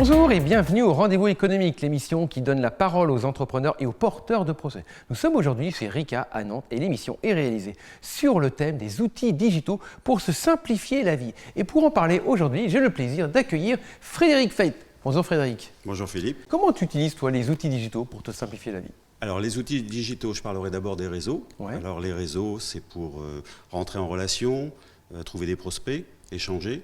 Bonjour et bienvenue au Rendez-vous économique, l'émission qui donne la parole aux entrepreneurs et aux porteurs de projets. Nous sommes aujourd'hui chez Rika à Nantes et l'émission est réalisée sur le thème des outils digitaux pour se simplifier la vie. Et pour en parler aujourd'hui, j'ai le plaisir d'accueillir Frédéric Feit. Bonjour Frédéric. Bonjour Philippe. Comment tu utilises toi les outils digitaux pour te simplifier la vie ? Alors les outils digitaux, je parlerai d'abord des réseaux. Ouais. Alors les réseaux, c'est pour rentrer en relation, trouver des prospects, échanger.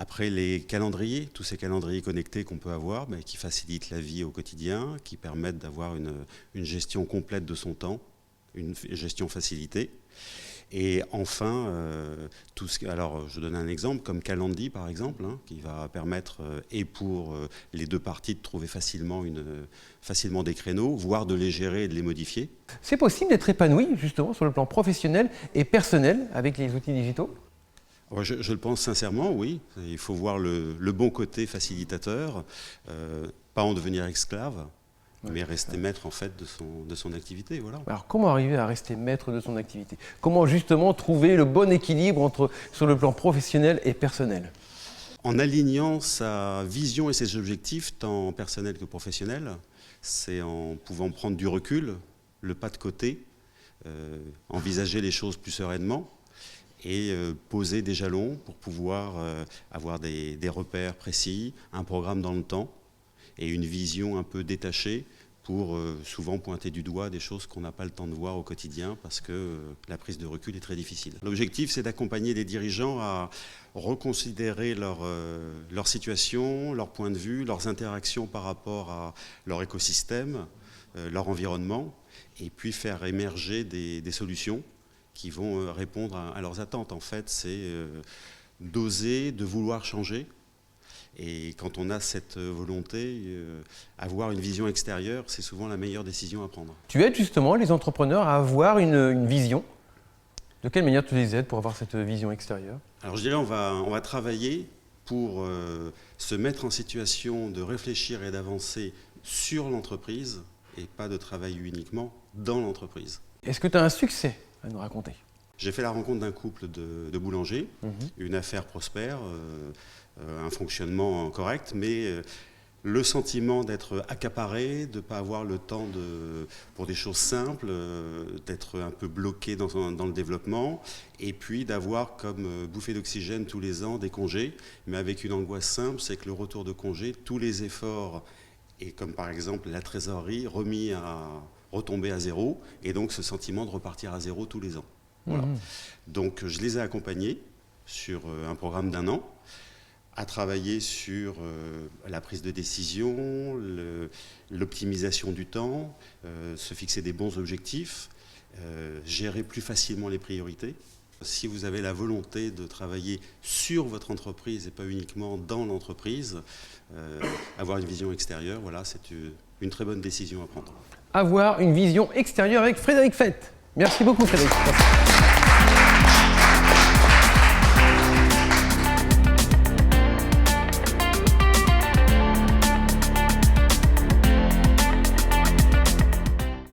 Après les calendriers, tous ces calendriers connectés qu'on peut avoir, mais qui facilitent la vie au quotidien, qui permettent d'avoir une gestion complète de son temps, une gestion facilitée. Et enfin, alors je donne un exemple comme Calendly par exemple, qui va permettre et pour les deux parties de trouver facilement des créneaux, voire de les gérer et de les modifier. C'est possible d'être épanoui justement sur le plan professionnel et personnel avec les outils digitaux ? Je le pense sincèrement, oui. Il faut voir le bon côté facilitateur, pas en devenir esclave. Mais rester maître en fait de son activité, voilà. Alors comment arriver à rester maître de son activité ? Comment justement trouver le bon équilibre sur le plan professionnel et personnel ? En alignant sa vision et ses objectifs, tant personnels que professionnels, c'est en pouvant prendre du recul, le pas de côté, envisager les choses plus sereinement et poser des jalons pour pouvoir avoir des repères précis, un programme dans le temps, et une vision un peu détachée pour souvent pointer du doigt des choses qu'on n'a pas le temps de voir au quotidien parce que la prise de recul est très difficile. L'objectif, c'est d'accompagner les dirigeants à reconsidérer leur situation, leur point de vue, leurs interactions par rapport à leur écosystème, leur environnement, et puis faire émerger des solutions qui vont répondre à leurs attentes. En fait, c'est d'oser, de vouloir changer. Et quand on a cette volonté, avoir une vision extérieure, c'est souvent la meilleure décision à prendre. Tu aides justement les entrepreneurs à avoir une vision. De quelle manière tu les aides pour avoir cette vision extérieure ? Alors je dirais on va travailler pour se mettre en situation de réfléchir et d'avancer sur l'entreprise et pas de travailler uniquement dans l'entreprise. Est-ce que tu as un succès à nous raconter ? J'ai fait la rencontre d'un couple de boulangers, une affaire prospère, un fonctionnement correct, mais le sentiment d'être accaparé, de ne pas avoir le temps pour des choses simples, d'être un peu bloqué dans le développement, et puis d'avoir comme bouffée d'oxygène tous les ans des congés, mais avec une angoisse simple, c'est que le retour de congé, tous les efforts, et comme par exemple la trésorerie, retomber à zéro, et donc ce sentiment de repartir à zéro tous les ans. Voilà. Donc je les ai accompagnés sur un programme d'1 an, à travailler sur la prise de décision, l'optimisation du temps, se fixer des bons objectifs, gérer plus facilement les priorités. Si vous avez la volonté de travailler sur votre entreprise et pas uniquement dans l'entreprise, avoir une vision extérieure, voilà, c'est une très bonne décision à prendre. Avoir une vision extérieure avec Frédéric Feit. Merci beaucoup Frédéric. Merci.